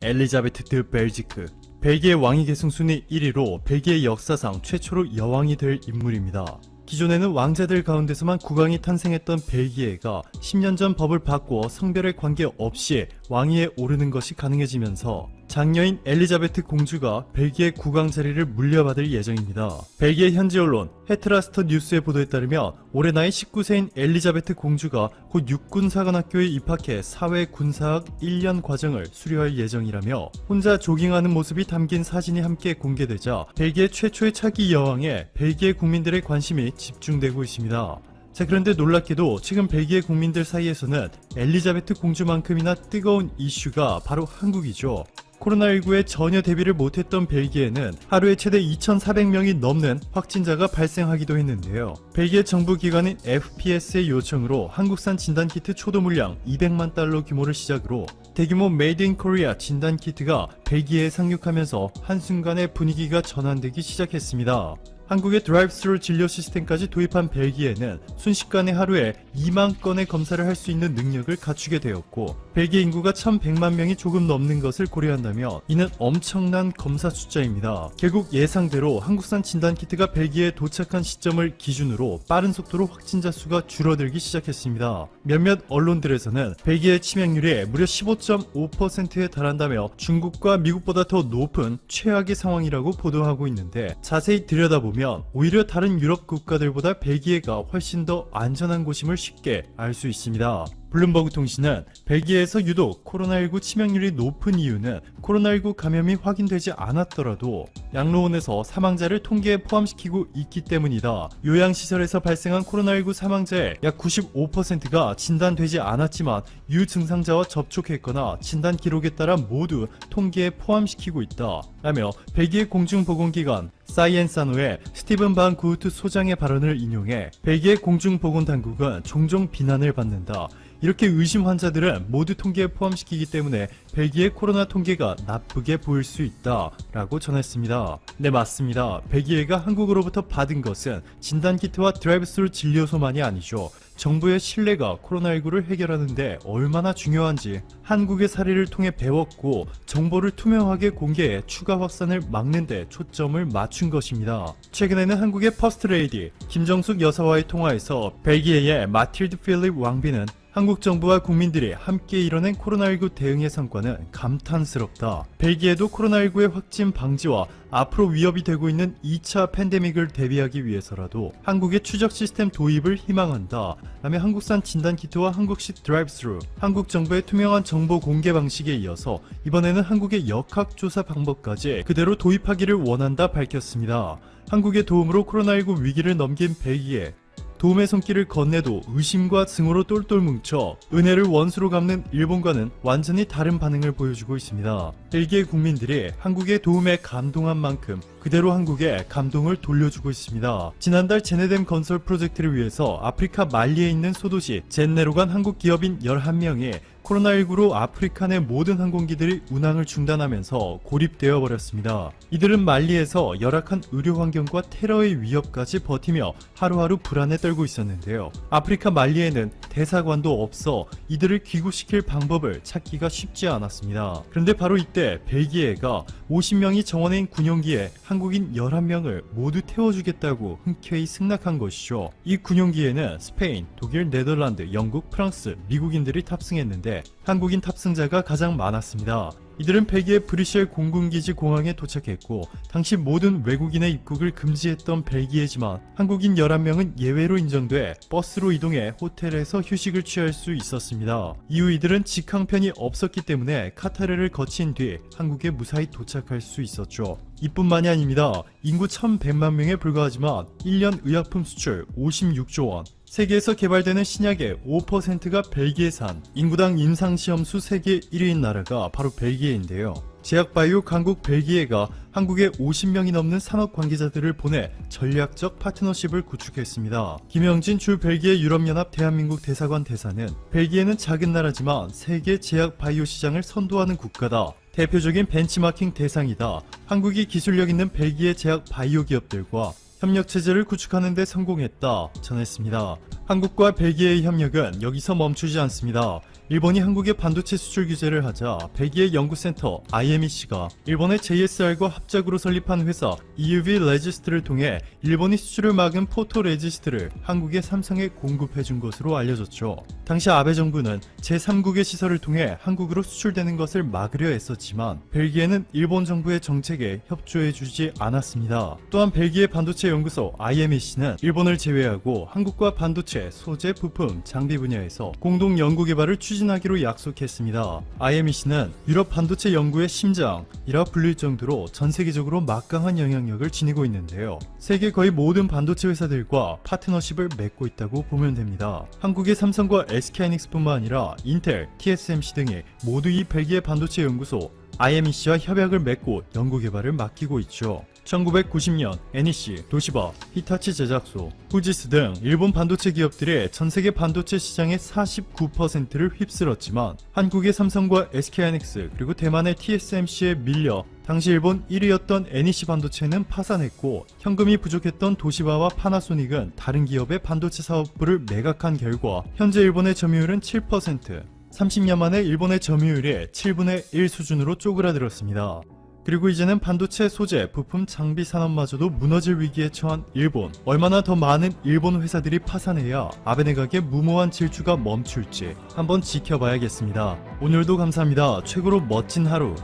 엘리자베트 드 벨지크. 벨기에 왕위 계승 순위 1위로 벨기에 역사상 최초로 여왕이 될 인물입니다. 기존에는 왕자들 가운데서만 국왕이 탄생했던 벨기에가 10년 전 법을 바꾸어 성별에 관계없이 왕위에 오르는 것이 가능해지면서 장녀인 엘리자베트 공주가 벨기에 국왕 자리를 물려받을 예정입니다. 벨기에 현지 언론 헤트라스터 뉴스의 보도에 따르면 올해 나이 19세인 엘리자베트 공주가 곧 육군사관학교에 입학해 사회 군사학 1년 과정을 수료할 예정이라며 혼자 조깅하는 모습이 담긴 사진이 함께 공개되자 벨기에 최초의 차기 여왕에 벨기에 국민들의 관심이 집중되고 있습니다. 자, 그런데 놀랍게도 최근 벨기에 국민들 사이에서는 엘리자베트 공주만큼이나 뜨거운 이슈가 바로 한국이죠. 코로나19에 전혀 대비를 못했던 벨기에는 하루에 최대 2,400명이 넘는 확진자가 발생하기도 했는데요. 벨기에 정부 기관인 FPS의 요청으로 한국산 진단키트 초도 물량 200만 달러 규모를 시작으로 대규모 메이드 인 코리아 진단키트가 벨기에에 상륙하면서 한순간에 분위기가 전환되기 시작했습니다. 한국의 드라이브스루 진료 시스템까지 도입한 벨기에는 순식간에 하루에 2만 건의 검사를 할 수 있는 능력을 갖추게 되었고 벨기에 인구가 1,100만 명이 조금 넘는 것을 고려한다면 이는 엄청난 검사 숫자입니다. 결국 예상대로 한국산 진단키트가 벨기에에 도착한 시점을 기준으로 빠른 속도로 확진자 수가 줄어들기 시작했습니다. 몇몇 언론들에서는 벨기에 치명률이 무려 15.5%에 달한다며 중국과 미국보다 더 높은 최악의 상황이라고 보도하고 있는데 자세히 들여다보면 오히려 다른 유럽 국가들보다 벨기에가 훨씬 더 안전한 곳임을 쉽게 알 수 있습니다. 블룸버그 통신은 벨기에에서 유독 코로나19 치명률이 높은 이유는 코로나19 감염이 확인되지 않았더라도 양로원에서 사망자를 통계에 포함시키고 있기 때문이다. 요양시설에서 발생한 코로나19 사망자의 약 95%가 진단되지 않았지만 유증상자와 접촉했거나 진단 기록에 따라 모두 통계에 포함시키고 있다. 라며 벨기에 공중보건기관 사이엔사노의 스티븐 반 구우트 소장의 발언을 인용해 벨기에 공중보건당국은 종종 비난을 받는다. 이렇게 의심 환자들은 모두 통계에 포함시키기 때문에 벨기에 코로나 통계가 나쁘게 보일 수 있다 라고 전했습니다. 네, 맞습니다. 벨기에가 한국으로부터 받은 것은 진단키트와 드라이브스루 진료소만이 아니죠. 정부의 신뢰가 코로나19를 해결하는데 얼마나 중요한지 한국의 사례를 통해 배웠고 정보를 투명하게 공개해 추가 확산을 막는 데 초점을 맞춘 것입니다. 최근에는 한국의 퍼스트레이디 김정숙 여사와의 통화에서 벨기에의 마틸드 필립 왕비는 한국 정부와 국민들이 함께 이뤄낸 코로나19 대응의 성과는 감탄스럽다. 벨기에도 코로나19의 확진 방지와 앞으로 위협이 되고 있는 2차 팬데믹을 대비하기 위해서라도 한국의 추적 시스템 도입을 희망한다. 라며 한국산 진단키트와 한국식 드라이브스루, 한국 정부의 투명한 정보 공개 방식에 이어서 이번에는 한국의 역학조사 방법까지 그대로 도입하기를 원한다 밝혔습니다. 한국의 도움으로 코로나19 위기를 넘긴 벨기에. 도움의 손길을 건네도 의심과 증오로 똘똘 뭉쳐 은혜를 원수로 갚는 일본과는 완전히 다른 반응을 보여주고 있습니다. 벨기에 국민들이 한국의 도움에 감동한 만큼 그대로 한국에 감동을 돌려주고 있습니다. 지난달 제네뎀 건설 프로젝트를 위해서 아프리카 말리에 있는 소도시 젠네로 간 한국 기업인 11명이 코로나19로 아프리카 내 모든 항공기들이 운항을 중단하면서 고립되어 버렸습니다. 이들은 말리에서 열악한 의료 환경과 테러의 위협까지 버티며 하루하루 불안에 떨고 있었는데요. 아프리카 말리에는 대사관도 없어 이들을 귀국시킬 방법을 찾기가 쉽지 않았습니다. 그런데 바로 이때 벨기에가 50명이 정원인 군용기에 한국인 11명을 모두 태워주겠다고 흔쾌히 승낙한 것이죠. 이 군용기에는 스페인, 독일, 네덜란드, 영국, 프랑스, 미국인들이 탑승했는데 한국인 탑승자가 가장 많았습니다. 이들은 벨기에 브뤼셀 공군기지 공항에 도착했고 당시 모든 외국인의 입국을 금지했던 벨기에지만 한국인 11명은 예외로 인정돼 버스로 이동해 호텔에서 휴식을 취할 수 있었습니다. 이후 이들은 직항편이 없었기 때문에 카타르를 거친 뒤 한국에 무사히 도착할 수 있었죠. 이뿐만이 아닙니다. 인구 1,100만 명에 불과하지만 1년 의약품 수출 56조 원, 세계에서 개발되는 신약의 5%가 벨기에산, 인구당 임상시험 수 세계 1위인 나라가 바로 벨기에인데요. 제약바이오 강국 벨기에가 한국에 50명이 넘는 산업 관계자들을 보내 전략적 파트너십을 구축했습니다. 김영진 주 벨기에 유럽연합 대한민국 대사관 대사는 벨기에는 작은 나라지만 세계 제약바이오 시장을 선도하는 국가다. 대표적인 벤치마킹 대상이다. 한국이 기술력 있는 벨기에 제약 바이오 기업들과 협력체제를 구축하는 데 성공했다 전했습니다. 한국과 벨기에의 협력은 여기서 멈추지 않습니다. 일본이 한국의 반도체 수출 규제를 하자 벨기에 연구센터 IMEC가 일본의 JSR과 합작으로 설립한 회사 EUV 레지스트를 통해 일본이 수출을 막은 포토 레지스트를 한국의 삼성에 공급해준 것으로 알려졌죠. 당시 아베 정부는 제3국의 시설을 통해 한국으로 수출되는 것을 막으려 했었지만 벨기에는 일본 정부의 정책에 협조해주지 않았습니다. 또한 벨기에 반도체 연구소 IMEC는 일본을 제외하고 한국과 반도체, 소재, 부품, 장비 분야에서 공동 연구 개발을 추진하기로 약속했습니다. IMEC는 유럽 반도체 연구의 심장이라 불릴 정도로 전 세계적으로 막강한 영향력을 지니고 있는데요. 세계 거의 모든 반도체 회사들과 파트너십을 맺고 있다고 보면 됩니다. 한국의 삼성과 SK하이닉스뿐만 아니라 인텔, TSMC 등이 모두 이 벨기에 반도체 연구소 IMEC와 협약을 맺고 연구 개발을 맡기고 있죠. 1990년 NEC, 도시바, 히타치 제작소, 후지스 등 일본 반도체 기업들의 전세계 반도체 시장의 49%를 휩쓸었지만 한국의 삼성과 SK하이닉스 그리고 대만의 TSMC에 밀려 당시 일본 1위였던 NEC 반도체는 파산했고 현금이 부족했던 도시바와 파나소닉은 다른 기업의 반도체 사업부를 매각한 결과 현재 일본의 점유율은 7%, 30년 만에 일본의 점유율이 7분의 1 수준으로 쪼그라들었습니다. 그리고 이제는 반도체 소재, 부품, 장비 산업마저도 무너질 위기에 처한 일본. 얼마나 더 많은 일본 회사들이 파산해야 아베 내각의 무모한 질주가 멈출지 한번 지켜봐야겠습니다. 오늘도 감사합니다. 최고로 멋진 하루.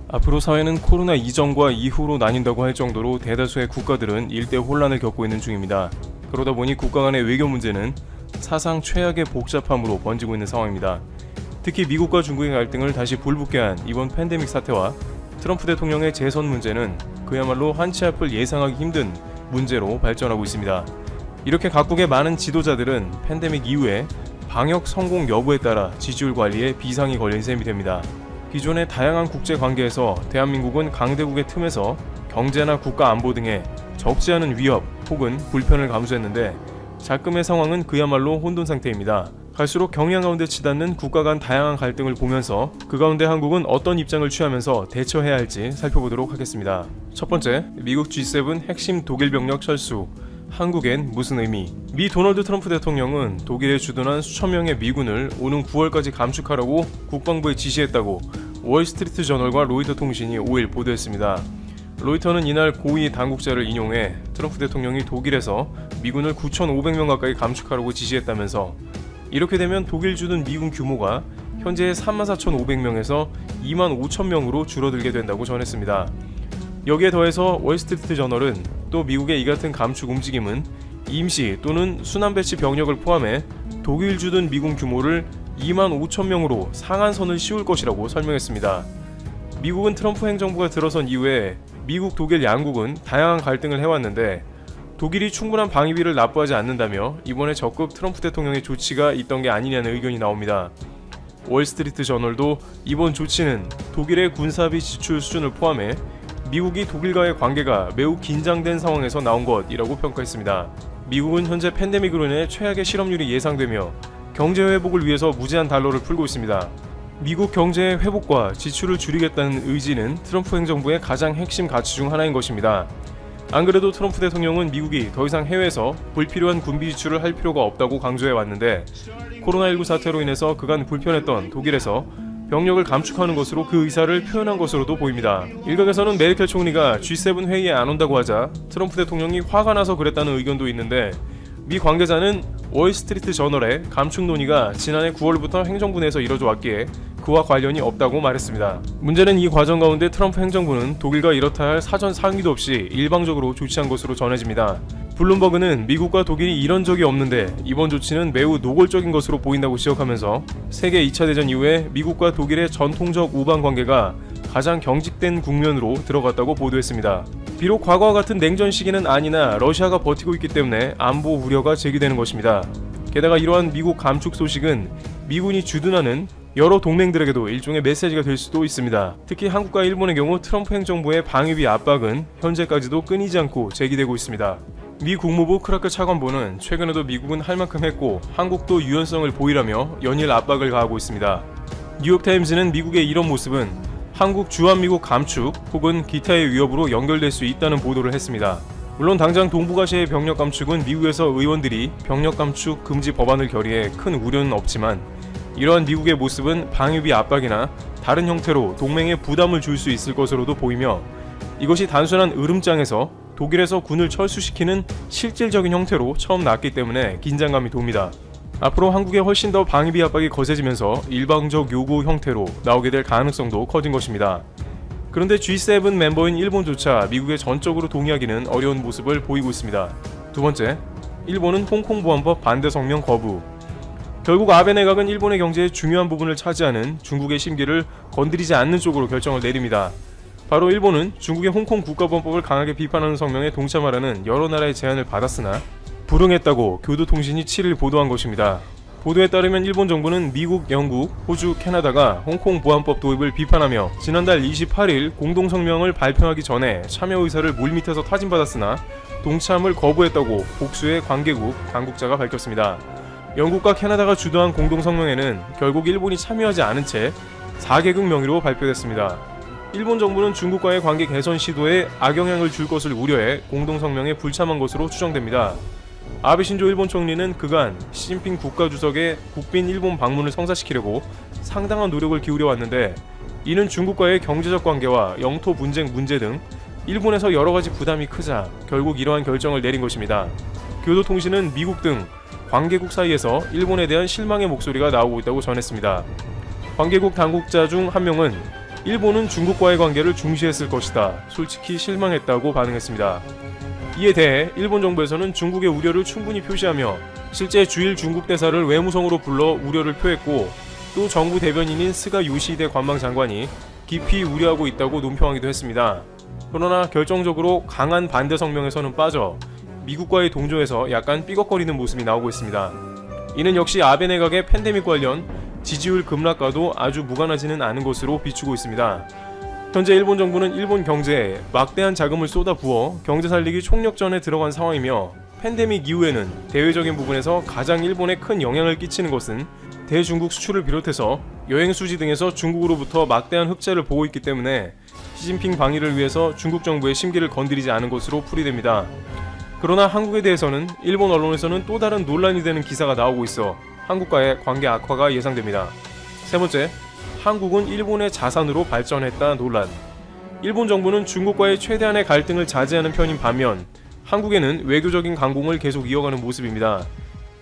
앞으로 사회는 코로나 이전과 이후로 나뉜다고 할 정도로 대다수의 국가들은 일대 혼란을 겪고 있는 중입니다. 그러다 보니 국가 간의 외교 문제는 사상 최악의 복잡함으로 번지고 있는 상황입니다. 특히 미국과 중국의 갈등을 다시 불붙게 한 이번 팬데믹 사태와 트럼프 대통령의 재선 문제는 그야말로 한치 앞을 예상하기 힘든 문제로 발전하고 있습니다. 이렇게 각국의 많은 지도자들은 팬데믹 이후에 방역 성공 여부에 따라 지지율 관리에 비상이 걸린 셈이 됩니다. 기존의 다양한 국제 관계에서 대한민국은 강대국의 틈에서 경제나 국가 안보 등의 적지 않은 위협 혹은 불편을 감수했는데 작금의 상황은 그야말로 혼돈 상태입니다. 갈수록 경량 가운데 치닫는 국가 간 다양한 갈등을 보면서 그 가운데 한국은 어떤 입장을 취하면서 대처해야 할지 살펴보도록 하겠습니다. 첫 번째, 미국 G7 핵심 독일 병력 철수, 한국엔 무슨 의미? 미 도널드 트럼프 대통령은 독일에 주둔한 수천 명의 미군을 오는 9월까지 감축하라고 국방부에 지시했다고 월스트리트 저널과 로이터 통신이 5일 보도했습니다. 로이터는 이날 고위 당국자를 인용해 트럼프 대통령이 독일에서 미군을 9,500명 가까이 감축하라고 지시했다면서 이렇게 되면 독일 주둔 미군 규모가 현재의 34,500명에서 25,000명으로 줄어들게 된다고 전했습니다. 여기에 더해서 월스트리트 저널은 또 미국의 이 같은 감축 움직임은 임시 또는 순환 배치 병력을 포함해 독일 주둔 미군 규모를 25,000명으로 상한선을 씌울 것이라고 설명했습니다. 미국은 트럼프 행정부가 들어선 이후에 미국, 독일 양국은 다양한 갈등을 해왔는데 독일이 충분한 방위비를 납부하지 않는다며 이번에 적극 트럼프 대통령의 조치가 있던 게 아니냐는 의견이 나옵니다. 월스트리트 저널도 이번 조치는 독일의 군사비 지출 수준을 포함해 미국이 독일과의 관계가 매우 긴장된 상황에서 나온 것이라고 평가했습니다. 미국은 현재 팬데믹으로 인해 최악의 실업률이 예상되며 경제 회복을 위해서 무제한 달러를 풀고 있습니다. 미국 경제의 회복과 지출을 줄이겠다는 의지는 트럼프 행정부의 가장 핵심 가치 중 하나인 것입니다. 안 그래도 트럼프 대통령은 미국이 더 이상 해외에서 불필요한 군비 지출을 할 필요가 없다고 강조해 왔는데 코로나19 사태로 인해서 그간 불편했던 독일에서 병력을 감축하는 것으로 그 의사를 표현한 것으로도 보입니다. 일각에서는 메르켈 총리가 G7 회의에 안 온다고 하자 트럼프 대통령이 화가 나서 그랬다는 의견도 있는데 미 관계자는 월스트리트 저널의 감축 논의가 지난해 9월부터 행정부 내에서 이뤄져 왔기에 그와 관련이 없다고 말했습니다. 문제는 이 과정 가운데 트럼프 행정부는 독일과 이렇다 할 사전 상의도 없이 일방적으로 조치한 것으로 전해집니다. 블룸버그는 미국과 독일이 이런 적이 없는데 이번 조치는 매우 노골적인 것으로 보인다고 지적하면서 세계 2차 대전 이후에 미국과 독일의 전통적 우방 관계가 가장 경직된 국면으로 들어갔다고 보도했습니다. 비록 과거와 같은 냉전 시기는 아니나 러시아가 버티고 있기 때문에 안보 우려가 제기되는 것입니다. 게다가 이러한 미국 감축 소식은 미군이 주둔하는 여러 동맹들에게도 일종의 메시지가 될 수도 있습니다. 특히 한국과 일본의 경우 트럼프 행정부의 방위비 압박은 현재까지도 끊이지 않고 제기되고 있습니다. 미 국무부 크라크 차관보는 최근에도 미국은 할 만큼 했고 한국도 유연성을 보이라며 연일 압박을 가하고 있습니다. 뉴욕타임즈는 미국의 이런 모습은 한국 주한미국 감축 혹은 기타의 위협으로 연결될 수 있다는 보도를 했습니다. 물론 당장 동북아시아의 병력 감축은 미국에서 의원들이 병력 감축 금지 법안을 결의해 큰 우려는 없지만 이러한 미국의 모습은 방위비 압박이나 다른 형태로 동맹에 부담을 줄 수 있을 것으로도 보이며 이것이 단순한 으름장에서 독일에서 군을 철수시키는 실질적인 형태로 처음 나왔기 때문에 긴장감이 돕니다. 앞으로 한국에 훨씬 더 방위비 압박이 거세지면서 일방적 요구 형태로 나오게 될 가능성도 커진 것입니다. 그런데 G7 멤버인 일본조차 미국에 전적으로 동의하기는 어려운 모습을 보이고 있습니다. 두 번째, 일본은 홍콩 보안법 반대 성명 거부. 결국 아베 내각은 일본의 경제의 중요한 부분을 차지하는 중국의 심기를 건드리지 않는 쪽으로 결정을 내립니다. 바로 일본은 중국의 홍콩 국가보안법을 강하게 비판하는 성명에 동참하라는 여러 나라의 제안을 받았으나 불응했다고 교도통신이 7일 보도한 것입니다. 보도에 따르면 일본 정부는 미국, 영국, 호주, 캐나다가 홍콩 보안법 도입을 비판하며 지난달 28일 공동성명을 발표하기 전에 참여 의사를 물밑에서 타진받았으나 동참을 거부했다고 복수의 관계국 당국자가 밝혔습니다. 영국과 캐나다가 주도한 공동성명에는 결국 일본이 참여하지 않은 채 4개국 명의로 발표됐습니다. 일본 정부는 중국과의 관계 개선 시도에 악영향을 줄 것을 우려해 공동성명에 불참한 것으로 추정됩니다. 아베 신조 일본 총리는 그간 시진핑 국가주석의 국빈 일본 방문을 성사시키려고 상당한 노력을 기울여 왔는데 이는 중국과의 경제적 관계와 영토 분쟁 문제 등 일본에서 여러가지 부담이 크자 결국 이러한 결정을 내린 것입니다. 교도통신은 미국 등 관계국 사이에서 일본에 대한 실망의 목소리가 나오고 있다고 전했습니다. 관계국 당국자 중 한 명은 일본은 중국과의 관계를 중시했을 것이다. 솔직히 실망했다고 반응했습니다. 이에 대해 일본 정부에서는 중국의 우려를 충분히 표시하며 실제 주일 중국 대사를 외무성으로 불러 우려를 표했고 또 정부 대변인인 스가 요시히데 관방장관이 깊이 우려하고 있다고 논평하기도 했습니다. 그러나 결정적으로 강한 반대 성명에서는 빠져 미국과의 동조에서 약간 삐걱거리는 모습이 나오고 있습니다. 이는 역시 아베 내각의 팬데믹 관련 지지율 급락과도 아주 무관하지는 않은 것으로 비추고 있습니다. 현재 일본 정부는 일본 경제에 막대한 자금을 쏟아부어 경제 살리기 총력전에 들어간 상황이며 팬데믹 이후에는 대외적인 부분에서 가장 일본에 큰 영향을 끼치는 것은 대중국 수출을 비롯해서 여행 수지 등에서 중국으로부터 막대한 흑자를 보고 있기 때문에 시진핑 방위를 위해서 중국 정부의 심기를 건드리지 않은 것으로 풀이됩니다. 그러나 한국에 대해서는 일본 언론에서는 또 다른 논란이 되는 기사가 나오고 있어 한국과의 관계 악화가 예상됩니다. 세 번째, 한국은 일본의 자산으로 발전했다 논란. 일본 정부는 중국과의 최대한의 갈등을 자제하는 편인 반면 한국에는 외교적인 강공을 계속 이어가는 모습입니다.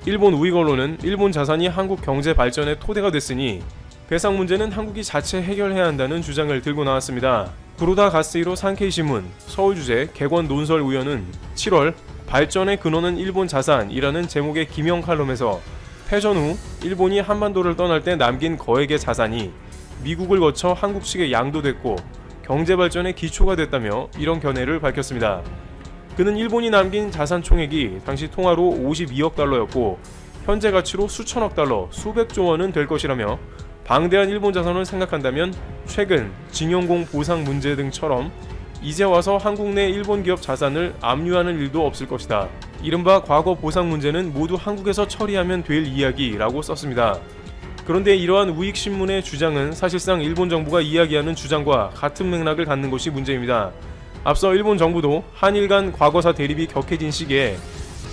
일본 우익 언론은 일본 자산이 한국 경제 발전의 토대가 됐으니 배상 문제는 한국이 자체 해결해야 한다는 주장을 들고 나왔습니다. 구로다 가스히로 산케이신문 서울주재 객원 논설 우연은 7월 발전의 근원은 일본 자산이라는 제목의 기명 칼럼에서 패전 후 일본이 한반도를 떠날 때 남긴 거액의 자산이 미국을 거쳐 한국 측에 양도됐고 경제 발전의 기초가 됐다며 이런 견해를 밝혔습니다. 그는 일본이 남긴 자산 총액이 당시 통화로 52억 달러였고 현재 가치로 수천억 달러, 수백조 원은 될 것이라며 방대한 일본 자산을 생각한다면 최근 징용공 보상 문제 등처럼 이제 와서 한국 내 일본 기업 자산을 압류하는 일도 없을 것이다. 이른바 과거 보상 문제는 모두 한국에서 처리하면 될 이야기라고 썼습니다. 그런데 이러한 우익신문의 주장은 사실상 일본 정부가 이야기하는 주장과 같은 맥락을 갖는 것이 문제입니다. 앞서 일본 정부도 한일 간 과거사 대립이 격해진 시기에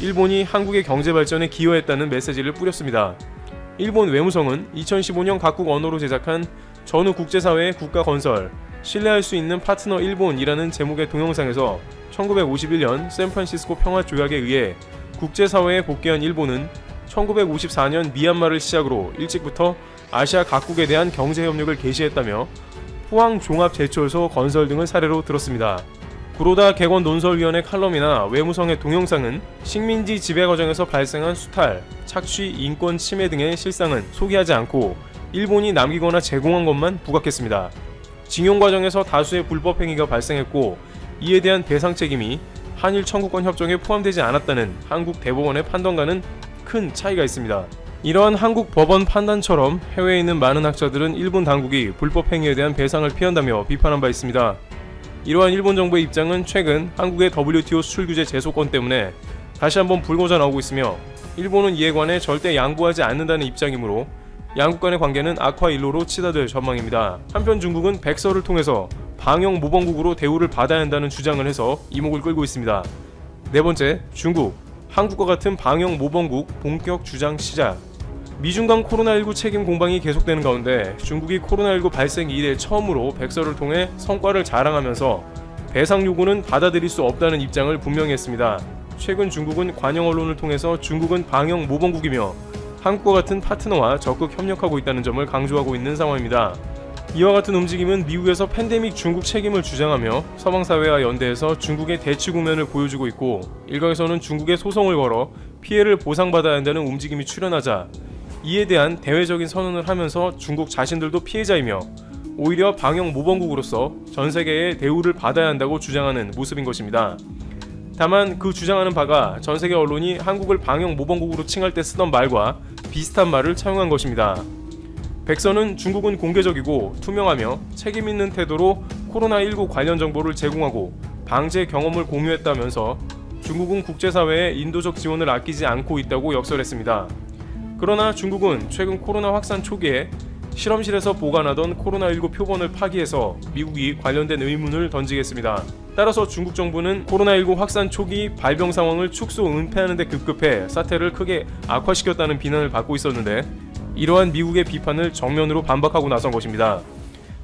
일본이 한국의 경제 발전에 기여했다는 메시지를 뿌렸습니다. 일본 외무성은 2015년 각국 언어로 제작한 전후 국제사회의 국가 건설, 신뢰할 수 있는 파트너 일본이라는 제목의 동영상에서 1951년 샌프란시스코 평화조약에 의해 국제사회에 복귀한 일본은 1954년 미얀마를 시작으로 일찍부터 아시아 각국에 대한 경제협력을 개시했다며 포항종합제철소 건설 등을 사례로 들었습니다. 구로다 객원 논설위원회 칼럼이나 외무성의 동영상은 식민지 지배 과정에서 발생한 수탈, 착취, 인권 침해 등의 실상은 소개하지 않고 일본이 남기거나 제공한 것만 부각했습니다. 징용 과정에서 다수의 불법 행위가 발생했고 이에 대한 배상 책임이 한일 청구권 협정에 포함되지 않았다는 한국 대법원의 판단과는 큰 차이가 있습니다. 이러한 한국 법원 판단처럼 해외에 있는 많은 학자들은 일본 당국이 불법 행위에 대한 배상을 피한다며 비판한 바 있습니다. 이러한 일본 정부의 입장은 최근 한국의 WTO 수출 규제 제소권 때문에 다시 한번 불거져 나오고 있으며 일본은 이에 관해 절대 양보하지 않는다는 입장이므로 양국 간의 관계는 악화 일로로 치닫을 전망입니다. 한편 중국은 백서를 통해서 방영 모범국으로 대우를 받아야 한다는 주장을 해서 이목을 끌고 있습니다. 네 번째, 중국. 한국과 같은 방영 모범국 본격 주장 시작. 미중 간 코로나19 책임 공방이 계속되는 가운데 중국이 코로나19 발생 이래 처음으로 백서를 통해 성과를 자랑하면서 배상 요구는 받아들일 수 없다는 입장을 분명히 했습니다. 최근 중국은 관영 언론을 통해서 중국은 방역 모범국이며 한국과 같은 파트너와 적극 협력하고 있다는 점을 강조하고 있는 상황입니다. 이와 같은 움직임은 미국에서 팬데믹 중국 책임을 주장하며 서방사회와 연대해서 중국의 대치 국면을 보여주고 있고, 일각에서는 중국에 소송을 걸어 피해를 보상받아야 한다는 움직임이 출현하자 이에 대한 대외적인 선언을 하면서 중국 자신들도 피해자이며 오히려 방역 모범국으로서 전 세계의 대우를 받아야 한다고 주장하는 모습인 것입니다. 다만 그 주장하는 바가 전 세계 언론이 한국을 방역 모범국으로 칭할 때 쓰던 말과 비슷한 말을 차용한 것입니다. 백서는 중국은 공개적이고 투명하며 책임 있는 태도로 코로나19 관련 정보를 제공하고 방제 경험을 공유했다면서 중국은 국제사회에 인도적 지원을 아끼지 않고 있다고 역설했습니다. 그러나 중국은 최근 코로나 확산 초기에 실험실에서 보관하던 코로나19 표본을 파기해서 미국이 관련된 의문을 던지겠습니다. 따라서 중국 정부는 코로나19 확산 초기 발병 상황을 축소 은폐하는 데 급급해 사태를 크게 악화시켰다는 비난을 받고 있었는데, 이러한 미국의 비판을 정면으로 반박하고 나선 것입니다.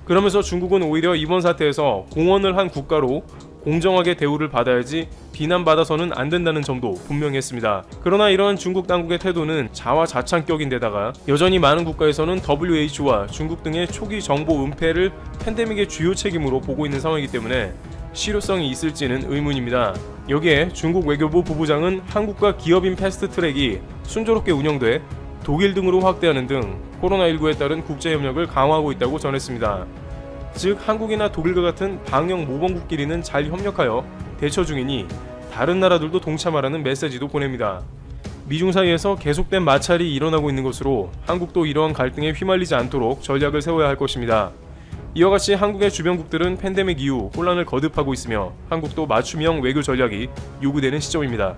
그러면서 중국은 오히려 이번 사태에서 공헌을 한 국가로 공정하게 대우를 받아야지 비난받아서는 안 된다는 점도 분명히 했습니다. 그러나 이러한 중국 당국의 태도는 자화자찬격인데다가 여전히 많은 국가에서는 WHO와 중국 등의 초기 정보 은폐를 팬데믹의 주요 책임으로 보고 있는 상황이기 때문에 실효성이 있을지는 의문입니다. 여기에 중국 외교부 부부장은 한국과 기업인 패스트트랙이 순조롭게 운영돼 독일 등으로 확대하는 등 코로나19에 따른 국제협력을 강화하고 있다고 전했습니다. 즉 한국이나 독일과 같은 방역 모범국끼리는 잘 협력하여 대처 중이니 다른 나라들도 동참하라는 메시지도 보냅니다. 미중 사이에서 계속된 마찰이 일어나고 있는 것으로 한국도 이러한 갈등에 휘말리지 않도록 전략을 세워야 할 것입니다. 이와 같이 한국의 주변국들은 팬데믹 이후 혼란을 거듭하고 있으며 한국도 맞춤형 외교 전략이 요구되는 시점입니다.